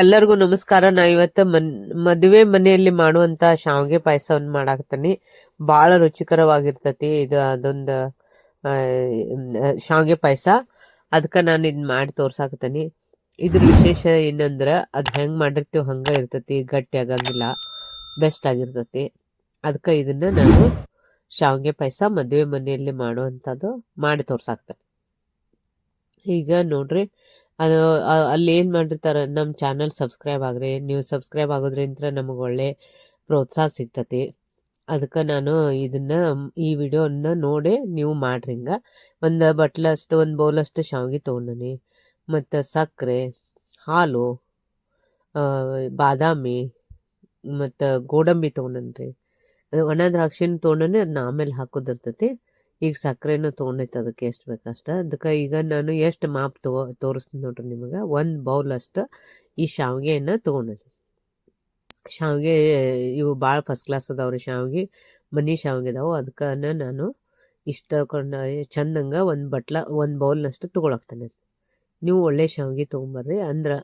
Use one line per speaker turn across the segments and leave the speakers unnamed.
ಎಲ್ಲರಿಗೂ ನಮಸ್ಕಾರ. ನಾ ಇವತ್ತ ಮದುವೆ ಮನೆಯಲ್ಲಿ ಮಾಡುವಂತ ಶಾವಿಗೆ ಪಾಯಸವನ್ನು ಮಾಡಾಕತ್ತೀನಿ. ಬಹಳ ರುಚಿಕರವಾಗಿರ್ತತಿ ಇದು. ಅದೊಂದು ಶಾವಿಗೆ ಪಾಯಸ. ಅದಕ್ಕೆ ನಾನು ಇದನ್ನ ಮಾಡಿ ತೋರ್ಸಾಕತ್ತೀನಿ. ಇದ್ರ ವಿಶೇಷ ಏನಂದ್ರ ಅದ್ ಹೆಂಗ್ ಮಾಡಿರ್ತೀವಿ ಹಂಗ ಇರ್ತತಿ, ಗಟ್ಟಿ ಆಗಂಗಿಲ್ಲ, ಬೆಸ್ಟ್ ಆಗಿರ್ತತಿ. ಅದಕ್ಕೆ ಇದನ್ನ ನಾನು ಶಾವಿಗೆ ಪಾಯಸ ಮದುವೆ ಮನೆಯಲ್ಲಿ ಮಾಡುವಂಥದ್ದು ಮಾಡಿ ತೋರ್ಸಾಕ್ತೇನೆ. ಈಗ ನೋಡ್ರಿ, ಅದು ಅಲ್ಲಿ ಏನು ಮಾಡಿರ್ತಾರೆ, ನಮ್ಮ ಚಾನಲ್ ಸಬ್ಸ್ಕ್ರೈಬ್ ಆಗ್ರಿ. ನೀವು ಸಬ್ಸ್ಕ್ರೈಬ್ ಆಗೋದ್ರಿಂದ ನಮಗೆ ಒಳ್ಳೆ ಪ್ರೋತ್ಸಾಹ ಸಿಗ್ತತಿ. ಅದಕ್ಕೆ ನಾನು ಇದನ್ನ ಈ ವಿಡಿಯೋನ ನೋಡಿ ನೀವು ಮಾಡ್ರಿ. ಹಿಂಗೆ ಒಂದು ಬಟ್ಲಷ್ಟು, ಒಂದು ಬೌಲಷ್ಟು ಶಾವಿಗೆ ತೊಗೊಂಡನಿ, ಮತ್ತು ಸಕ್ಕರೆ, ಹಾಲು, ಬಾದಾಮಿ ಮತ್ತು ಗೋಡಂಬಿ ತೊಗೊಂಡನ್ರಿ. ಒಣ ದ್ರಾಕ್ಷಿನ ತೊಗೊಂಡನಿ, ಅದನ್ನ ಆಮೇಲೆ ಹಾಕೋದಿರ್ತೈತಿ. ಈಗ ಸಕ್ಕರೆನೂ ತೊಗೊಂಡೈತೆ, ಅದಕ್ಕೆ ಎಷ್ಟು ಬೇಕಷ್ಟ. ಅದಕ್ಕೆ ಈಗ ನಾನು ಎಷ್ಟು ಮಾಪ್ ತೋರಿಸ್ತೀನಿ ನೋಡ್ರಿ ನಿಮಗೆ. ಒಂದು ಬೌಲ್ ಅಷ್ಟು ಈ ಶಾವಿಗೆಯನ್ನು ತೊಗೊಂಡಿನಿ. ಶಾವಿಗೆ ಇವು ಭಾಳ ಫಸ್ಟ್ ಕ್ಲಾಸ್ ಅದಾವ್ರಿ ಶಾವಿಗೆ, ಮನಿ ಶಾವಿಗೆ ಅದಾವು. ಅದಕ್ಕೆ ನಾನು ಇಷ್ಟ ಚಂದಂಗೆ ಒಂದು ಬೌಲ್ನಷ್ಟು ತೊಗೊಳಕ್ತಾನೆ. ನೀವು ಒಳ್ಳೆ ಶಾವಿಗೆ ತೊಗೊಂಬರ್ರಿ, ಅಂದ್ರೆ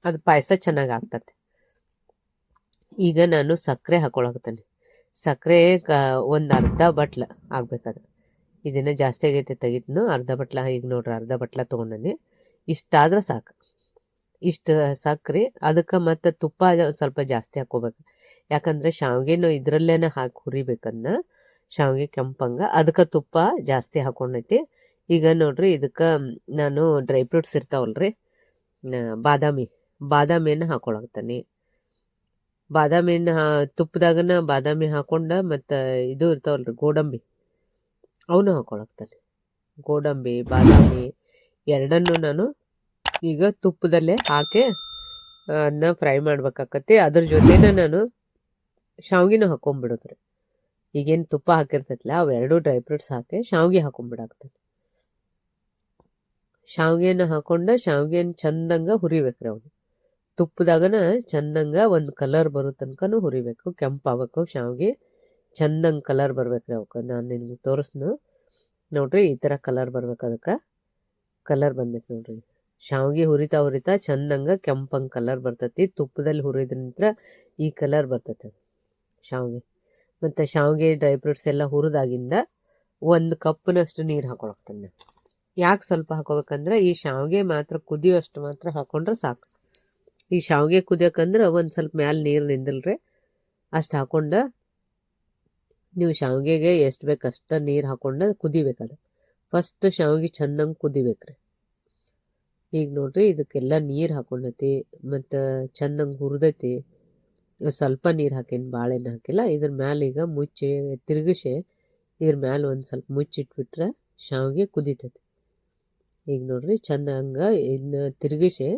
ಅದು ಪಾಯಸ ಚೆನ್ನಾಗಿ ಆಗ್ತದೆ. ಈಗ ನಾನು ಸಕ್ಕರೆ ಹಾಕೊಳಕ್ತಾನೆ. ಸಕ್ಕರೆ ಒಂದು ಅರ್ಧ ಬಟ್ಲ ಆಗ್ಬೇಕಾದ್ರೆ, ಇದನ್ನ ಜಾಸ್ತಿ ಆಗೈತೆ ತೆಗಿದ್ನು. ಅರ್ಧ ಬಟ್ಲ, ಈಗ ನೋಡ್ರಿ ಅರ್ಧ ಬಟ್ಲ ತೊಗೊಂಡನಿ. ಇಷ್ಟಾದ್ರೆ ಸಾಕು. ಇಷ್ಟು ಸಕ್ಕರೆ, ಅದಕ್ಕೆ ಮತ್ತು ತುಪ್ಪ ಸ್ವಲ್ಪ ಜಾಸ್ತಿ ಹಾಕೋಬೇಕು. ಯಾಕಂದರೆ ಶಾವಿಗೆನೂ ಇದ್ರಲ್ಲೇನೆ ಹಾಕಿ ಹುರಿಬೇಕನ್ನ, ಶಾವಿಗೆ ಕೆಂಪಂಗೆ. ಅದಕ್ಕೆ ತುಪ್ಪ ಜಾಸ್ತಿ ಹಾಕೊಂಡೈತಿ. ಈಗ ನೋಡ್ರಿ, ಇದಕ್ಕೆ ನಾನು ಡ್ರೈ ಫ್ರೂಟ್ಸ್ ಇರ್ತಾವಲ್ರಿ, ಬಾದಾಮಿಯನ್ನು ಹಾಕೊಳಕ್ತಾನೆ. ಬಾದಾಮಿನ ತುಪ್ಪದಾಗನ ಬಾದಾಮಿ ಹಾಕೊಂಡ, ಮತ್ತು ಇದು ಇರ್ತಾವಲ್ರಿ ಗೋಡಂಬಿ, ಅವನು ಹಾಕೊಳಕ್ತಾನೆ. ಗೋಡಂಬಿ, ಬಾದಾಮಿ ಎರಡನ್ನೂ ನಾನು ಈಗ ತುಪ್ಪದಲ್ಲೇ ಹಾಕಿ ಅದನ್ನ ಫ್ರೈ ಮಾಡ್ಬೇಕಾಕತಿ. ಅದ್ರ ಜೊತೆನ ನಾನು ಶಾವ್ಗಿನೂ ಹಾಕೊಂಡ್ಬಿಡೋದ್ರಿ. ಈಗೇನು ತುಪ್ಪ ಹಾಕಿರ್ತೈತಲ್ಲ, ಅವೆರಡು ಡ್ರೈ ಫ್ರೂಟ್ಸ್ ಹಾಕಿ ಶಾವ್ಗೆ ಹಾಕೊಂಡ್ಬಿಡಾಕ್ತಾನೆ. ಶಾವ್ಗೆನ ಹಾಕೊಂಡ ಶಾವ್ಗೆನ ಚಂದಂಗೆ ಹುರಿಬೇಕ್ರಿ. ಅವನು ತುಪ್ಪದಾಗನ ಚಂದಂಗೆ ಒಂದು ಕಲರ್ ಬರೋ ತನಕನೂ ಹುರಿಬೇಕು. ಕೆಂಪಾಗಬೇಕು ಶಾವ್ಗೆ, ಚಂದಂಗೆ ಕಲರ್ ಬರ್ಬೇಕ್ರಿ ಅವಕ್ಕೆ. ನಾನು ನಿಮ್ಗೆ ತೋರಿಸ್ನು ನೋಡ್ರಿ, ಈ ಥರ ಕಲರ್ ಬರ್ಬೇಕು. ಅದಕ್ಕೆ ಕಲರ್ ಬಂದೈತೆ ನೋಡ್ರಿ. ಶಾವ್ಗೆ ಹುರಿತಾ ಚಂದಂಗೆ ಕೆಂಪಂಗೆ ಕಲರ್ ಬರ್ತೈತಿ. ತುಪ್ಪದಲ್ಲಿ ಹುರಿದ್ರಂತ್ರ ಈ ಕಲರ್ ಬರ್ತೈತೆ ಶಾವ್ಗೆ. ಮತ್ತು ಶಾವ್ಗೆ ಡ್ರೈ ಫ್ರೂಟ್ಸ್ ಎಲ್ಲ ಹುರಿದಾಗಿಂದ ಒಂದು ಕಪ್ನಷ್ಟು ನೀರು ಹಾಕೊಳಕ್ತಾನೆ. ಯಾಕೆ ಸ್ವಲ್ಪ ಹಾಕೋಬೇಕಂದ್ರೆ, ಈ ಶಾವ್ಗೆ ಮಾತ್ರ ಕುದಿಯೋಷ್ಟು ಮಾತ್ರ ಹಾಕೊಂಡ್ರೆ ಸಾಕು. ಈ ಶಾವ್ಗೆ ಕುದಿಯೋಕಂದ್ರೆ ಒಂದು ಸ್ವಲ್ಪ ಮ್ಯಾಲೆ ನೀರು ನಿಂದಿಲ್ರಿ, ಅಷ್ಟು ಹಾಕೊಂಡ ನೀವು ಶಾವ್ಗೆಗೆ ಎಷ್ಟು ಬೇಕು ಅಷ್ಟು ನೀರು ಹಾಕೊಂಡ ಕುದಿಬೇಕದು. ಫಸ್ಟ್ ಶಾವ್ಗೆ ಚಂದಂಗೆ ಕುದಿಬೇಕ್ರಿ. ಈಗ ನೋಡ್ರಿ, ಇದಕ್ಕೆಲ್ಲ ನೀರು ಹಾಕೊಂಡೈತಿ ಮತ್ತು ಚಂದಂಗೆ ಹುರಿದೈತಿ. ಸ್ವಲ್ಪ ನೀರು ಹಾಕೇನಿ, ಭಾಳ ಏನು ಹಾಕಿಲ್ಲ. ಇದ್ರ ಮ್ಯಾಲೆ ಈಗ ಮುಚ್ಚಿ ತಿರುಗಿಸಿ, ಇದ್ರ ಮ್ಯಾಲೆ ಒಂದು ಸ್ವಲ್ಪ ಮುಚ್ಚಿಟ್ಬಿಟ್ರೆ ಶಾವ್ಗೆ ಕುದಿತೈತಿ. ಈಗ ನೋಡ್ರಿ, ಚಂದಂಗೆ ಇದನ್ನ ತಿರುಗಿಸಿ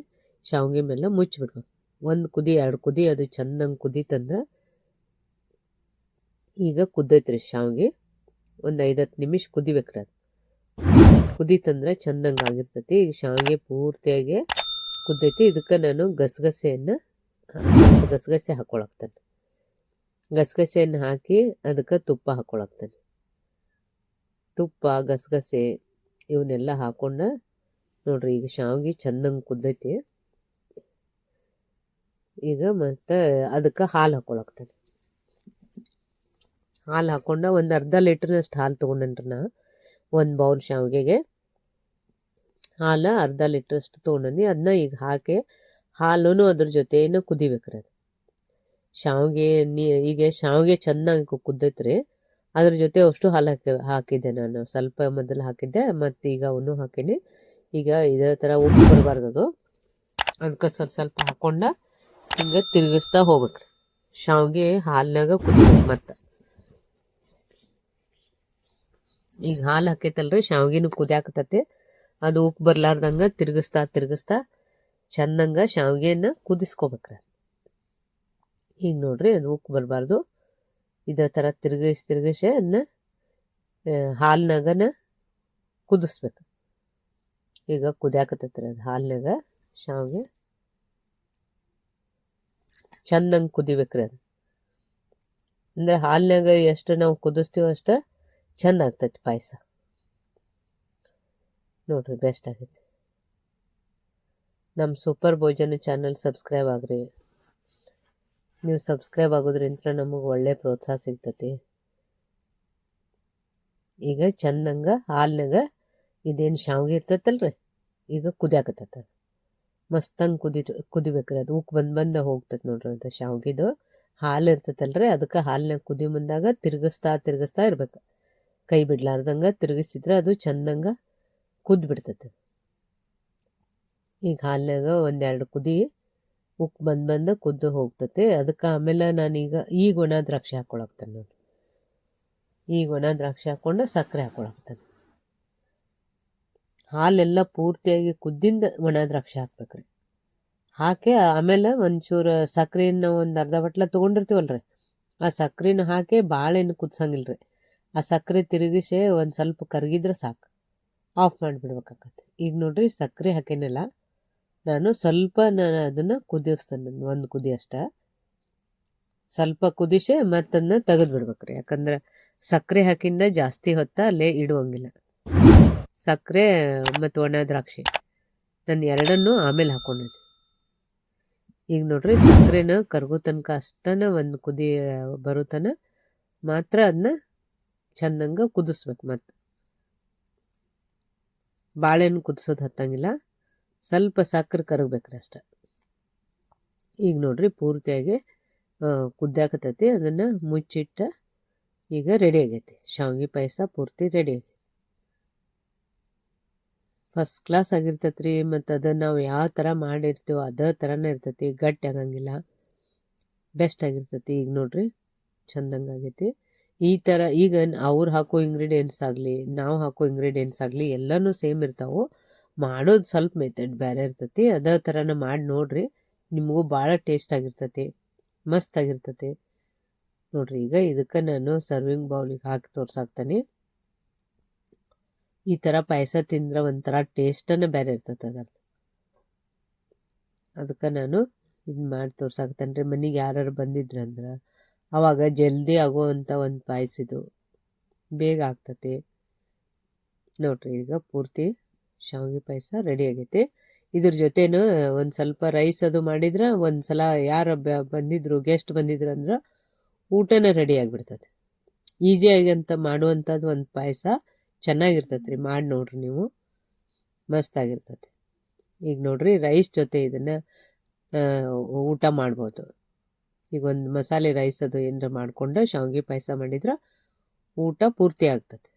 ಶಾವ್ಗೆ ಮೇಲೆ ಮುಚ್ಚಿಬಿಡ್ಬೇಕು. ಒಂದು ಕುದಿ, ಎರಡು ಕುದಿ ಅದು ಚಂದಂಗೆ ಕುದೀತಂದ್ರೆ ಈಗ ಕುದ್ದೈತ್ರಿ ಶಾವ್ಗೆ. ಒಂದು 5-10 ನಿಮಿಷ ಕುದಿಬೇಕ್ರಿ. ಅದು ಕುದೀತಂದ್ರೆ ಚಂದಂಗೆ ಆಗಿರ್ತೈತಿ. ಈಗ ಶಾವ್ಗೆ ಪೂರ್ತಿಯಾಗಿ ಕುದ್ದೈತಿ. ಇದಕ್ಕೆ ನಾನು ಗಸಗಸೆಯನ್ನು ಸ್ವಲ್ಪ ಗಸಗಸೆ ಹಾಕೊಳಕ್ತಾನೆ. ಗಸಗಸೆಯನ್ನು ಹಾಕಿ ಅದಕ್ಕೆ ತುಪ್ಪ ಹಾಕೊಳಕ್ತಾನೆ. ತುಪ್ಪ, ಗಸಗಸೆ ಇವನ್ನೆಲ್ಲ ಹಾಕೊಂಡ ನೋಡ್ರಿ, ಈಗ ಶಾವ್ಗೆ ಚಂದಂಗೆ ಕುದ್ದೈತಿ. ಈಗ ಮತ್ತು ಅದಕ್ಕೆ ಹಾಲು ಹಾಕೊಳಕ್ತಾನೆ. ಹಾಲು ಹಾಕೊಂಡ ಒಂದು ಅರ್ಧ ಲೀಟ್ರ್ನಷ್ಟು ಹಾಲು ತೊಗೊಂಡೇನ್ರಿ ನಾ. ಒಂದು ಬೌಲ್ ಶಾವಿಗೆಗೆ ಹಾಲು ಅರ್ಧ ಲೀಟ್ರಷ್ಟು ತೊಗೊಂಡನಿ. ಅದನ್ನ ಈಗ ಹಾಕಿ ಹಾಲೂ ಅದ್ರ ಜೊತೆನೂ ಕುದಿಬೇಕ್ರಿ. ಅದು ಶಾವಿಗೆ ಈಗ ಶಾವಿಗೆ ಚೆನ್ನಾಗಿ ಕುದ್ದೈತ್ರಿ. ಅದ್ರ ಜೊತೆ ಅಷ್ಟು ಹಾಲು ಹಾಕಿದ್ದೆ ನಾನು. ಸ್ವಲ್ಪ ಮೊದಲು ಹಾಕಿದ್ದೆ, ಮತ್ತು ಈಗ ಅವನು ಹಾಕೀನಿ. ಈಗ ಇದೇ ಥರ ಉಪ್ಪು ಬರಬಾರ್ದು ಅದು, ಅದಕ್ಕೆ ಸ್ವಲ್ಪ ಹಾಕೊಂಡ ಹಿಂಗೆ ತಿರುಗಿಸ್ತಾ ಹೋಗ್ಬೇಕ್ರಿ. ಶಾವಿಗೆ ಹಾಲಿನಾಗ ಕುದಿಬೇಕು. ಮತ್ತು ಈಗ ಹಾಲು ಹಾಕೈತಲ್ರಿ, ಶಾವ್ಗಿನೂ ಕುದಿಯಾಕತ್ತೈತಿ. ಅದು ಉಪ್ಪು ಬರ್ಲಾರ್ದಂಗೆ ತಿರುಗಿಸ್ತಾ ಚಂದಂಗೆ ಶಾವ್ಗೆನ ಕುದಿಸ್ಕೋಬೇಕ್ರಿ. ಈಗ ನೋಡ್ರಿ, ಅದು ಉಪ್ಪು ಬರಬಾರ್ದು. ಇದೇ ಥರ ತಿರುಗಿಸಿ ಅದನ್ನ ಹಾಲಿನಾಗನ ಕುದಿಸ್ಬೇಕು. ಈಗ ಕುದಿಯಾಕತ್ತೈತ್ರಿ ಅದು ಹಾಲಿನಾಗ. ಶಾವ್ಗೆ ಚಂದಂಗೆ ಕುದಿಬೇಕ್ರಿ. ಅದು ಅಂದರೆ ಹಾಲಿನಾಗ ಎಷ್ಟು ನಾವು ಕುದಿಸ್ತೀವೋ ಅಷ್ಟು ಚಂದ ಆಗ್ತೈತಿ ಪಾಯಸ. ನೋಡ್ರಿ, ಬೆಸ್ಟ್ ಆಗೈತಿ. ನಮ್ಮ ಸೂಪರ್ ಭೋಜನ ಚಾನಲ್ ಸಬ್ಸ್ಕ್ರೈಬ್ ಆಗ್ರಿ. ನೀವು ಸಬ್ಸ್ಕ್ರೈಬ್ ಆಗೋದ್ರಿಂದ ನಮಗೆ ಒಳ್ಳೆ ಪ್ರೋತ್ಸಾಹ ಸಿಗ್ತತಿ. ಈಗ ಚಂದಂಗ ಹಾಲ್ನಾಗ ಇದೇನು ಶಾವ್ಗೆ ಇರ್ತೈತಲ್ರಿ, ಈಗ ಕುದಿಯಾಕತ್ತದ. ಮಸ್ತಂಗೆ ಕುದಿಬೇಕ್ರಿ. ಅದು ಉಕ್ ಬಂದು ಹೋಗ್ತೈತೆ ನೋಡ್ರಿ. ಅಂತ ಶಾವ್ಗಿದು ಹಾಲು ಇರ್ತೈತಲ್ರಿ, ಅದಕ್ಕೆ ಹಾಲಿನಾಗ ಕುದಿ ಮುಂದಾಗ ತಿರ್ಗಿಸ್ತಾ ಇರ್ಬೇಕು. ಕೈ ಬಿಡ್ಲಾರ್ದಂಗೆ ತಿರುಗಿಸಿದ್ರೆ ಅದು ಚಂದಂಗ ಕುದ್ದು ಬಿಡ್ತೈತೆ. ಈಗ ಹಾಲಿನಾಗ ಒಂದೆರಡು ಕುದಿ ಉಕ್ ಬಂದು ಕುದ್ದು ಹೋಗ್ತೈತೆ. ಅದಕ್ಕೆ ಆಮೇಲೆ ಈಗ ಒಣ ದ್ರಾಕ್ಷಿ ಹಾಕ್ಕೊಳಕ್ತೇನೆ ನೋಡಿ. ಈಗ ಒಣ ದ್ರಾಕ್ಷಿ ಹಾಕ್ಕೊಂಡು ಸಕ್ಕರೆ ಹಾಕ್ಕೊಳಕ್ತೇನೆ. ಹಾಲೆಲ್ಲ ಪೂರ್ತಿಯಾಗಿ ಕುದ್ದಿಂದ ಒಣ ದ್ರಾಕ್ಷಿ ಹಾಕ್ಬೇಕ್ರಿ. ಹಾಕಿ ಆಮೇಲೆ ಒಂಚೂರು ಸಕ್ಕರೆನ ಒಂದು ಅರ್ಧ ಬಟ್ಲ ತೊಗೊಂಡಿರ್ತೀವಲ್ರಿ, ಆ ಸಕ್ಕರೆನ ಹಾಕಿ ಭಾಳ ಏನು ಕುದ್ಸಂಗಿಲ್ರಿ. ಆ ಸಕ್ಕರೆ ತಿರುಗಿಸಿ ಒಂದು ಸ್ವಲ್ಪ ಕರಗಿದ್ರೆ ಸಾಕು, ಆಫ್ ಮಾಡಿಬಿಡ್ಬೇಕಾಗತ್ತೆ. ಈಗ ನೋಡ್ರಿ ಸಕ್ಕರೆ ಹಾಕೇನಲ್ಲ, ನಾನು ಅದನ್ನು ಕುದಿಸ್ತೇನೆ. ಒಂದು ಕುದಿ ಅಷ್ಟ ಸ್ವಲ್ಪ ಕುದಿಸಿ ಮತ್ತದನ್ನ ತೆಗೆದು ಬಿಡ್ಬೇಕ್ರಿ. ಯಾಕಂದ್ರೆ ಸಕ್ಕರೆ ಹಾಕಿಂದ ಜಾಸ್ತಿ ಹೊತ್ತ ಅಲ್ಲೇ ಇಡುವಂಗಿಲ್ಲ. ಸಕ್ಕರೆ ಮತ್ತು ಒಣ ದ್ರಾಕ್ಷಿ ನಾನು ಎರಡನ್ನೂ ಆಮೇಲೆ ಹಾಕೊಂಡೇನೆ. ಈಗ ನೋಡ್ರಿ ಸಕ್ಕರೆನ ಕರಗೋ ತನಕ ಅಷ್ಟನ ಒಂದು ಕುದಿ ಬರೋ ಮಾತ್ರ ಅದನ್ನ ಚಂದಂಗ ಕುದಿಸ್ಬೇಕು. ಮತ್ತು ಬಾಳೆಹಣ್ಣು ಕುದಿಸೋದು ಹತ್ತಂಗಿಲ್ಲ, ಸ್ವಲ್ಪ ಸಕ್ಕರೆ ಕರಗಬೇಕ್ರಿ ಅಷ್ಟ. ಈಗ ನೋಡ್ರಿ ಪೂರ್ತಿಯಾಗಿ ಕುದ್ದಾಕತೈತಿ. ಅದನ್ನು ಮುಚ್ಚಿಟ್ಟ ಈಗ ರೆಡಿ ಆಗೈತಿ. ಶಾವ್ಗೆ ಪಾಯಸ ಪೂರ್ತಿ ರೆಡಿ ಆಗೈತಿ. ಫಸ್ಟ್ ಕ್ಲಾಸ್ ಆಗಿರ್ತೈತ್ರಿ. ಮತ್ತು ಅದನ್ನು ನಾವು ಯಾವ ಥರ ಮಾಡಿರ್ತೀವೋ ಅದೇ ಥರನೇ ಇರ್ತೈತಿ, ಗಟ್ಟಿ ಆಗಂಗಿಲ್ಲ, ಬೆಸ್ಟ್ ಆಗಿರ್ತೈತಿ. ಈಗ ನೋಡ್ರಿ ಚಂದಂಗೆ ಆಗೈತಿ. ಈ ಥರ ಈಗ ಅವ್ರು ಹಾಕೋ ಇಂಗ್ರೀಡಿಯೆಂಟ್ಸ್ ಆಗಲಿ, ನಾವು ಹಾಕೋ ಇಂಗ್ರೀಡಿಯೆಂಟ್ಸ್ ಆಗಲಿ ಎಲ್ಲನೂ ಸೇಮ್ ಇರ್ತಾವೆ. ಮಾಡೋದು ಸ್ವಲ್ಪ ಮೆಥಡ್ ಬೇರೆ ಇರ್ತೈತಿ. ಅದೇ ಥರನ ಮಾಡಿ ನೋಡ್ರಿ, ನಿಮಗೂ ಭಾಳ ಟೇಸ್ಟ್ ಆಗಿರ್ತೈತಿ, ಮಸ್ತ್ ಆಗಿರ್ತೈತಿ ನೋಡ್ರಿ. ಈಗ ಇದಕ್ಕೆ ನಾನು ಸರ್ವಿಂಗ್ ಬೌಲಿಗೆ ಹಾಕಿ ತೋರ್ಸಾಕ್ತಾನೆ. ಈ ಥರ ಪಾಯಸ ತಿಂದ್ರೆ ಒಂಥರ ಟೇಸ್ಟನ್ನು ಬೇರೆ ಇರ್ತೈತೆ ಅದ್ರದ್ದು. ಅದಕ್ಕೆ ನಾನು ಇದು ಮಾಡಿ ತೋರ್ಸಾಕ್ತೇನೆ ರೀ. ಮನೆಗೆ ಯಾರು ಬಂದಿದ್ರಂದ್ರೆ ಅವಾಗ ಜಲ್ದಿ ಆಗುವಂಥ ಒಂದು ಪಾಯಸ ಇದು, ಬೇಗ ಆಗ್ತತಿ ನೋಡ್ರಿ. ಈಗ ಪೂರ್ತಿ ಶಾವಿಗೆ ಪಾಯಸ ರೆಡಿ ಆಗೈತಿ. ಇದ್ರ ಜೊತೆನೂ ಒಂದು ಸ್ವಲ್ಪ ರೈಸ್ ಅದು ಮಾಡಿದ್ರೆ ಒಂದು ಸಲ ಯಾರು ಬಂದಿದ್ರು ಗೆಸ್ಟ್ ಬಂದಿದ್ರು ಅಂದ್ರೆ ಊಟನ ರೆಡಿ ಆಗಿಬಿಡ್ತದೆ. ಈಸಿಯಾಗಿ ಅಂತ ಮಾಡುವಂಥದ್ದು ಒಂದು ಪಾಯಸ ಚೆನ್ನಾಗಿರ್ತೈತೆ ರೀ. ಮಾಡಿ ನೋಡ್ರಿ ನೀವು, ಮಸ್ತಾಗಿರ್ತೈತೆ. ಈಗ ನೋಡ್ರಿ ರೈಸ್ ಜೊತೆ ಇದನ್ನು ಊಟ ಮಾಡ್ಬೋದು. ಈಗ ಒಂದು ಮಸಾಲೆ ರೈಸ್ ಅದು ಏನಾರ ಮಾಡಿಕೊಂಡು ಶಾವಿಗೆ ಪಾಯಸ ಮಾಡಿದ್ರೆ ಊಟ ಪೂರ್ತಿ ಆಗ್ತದೆ.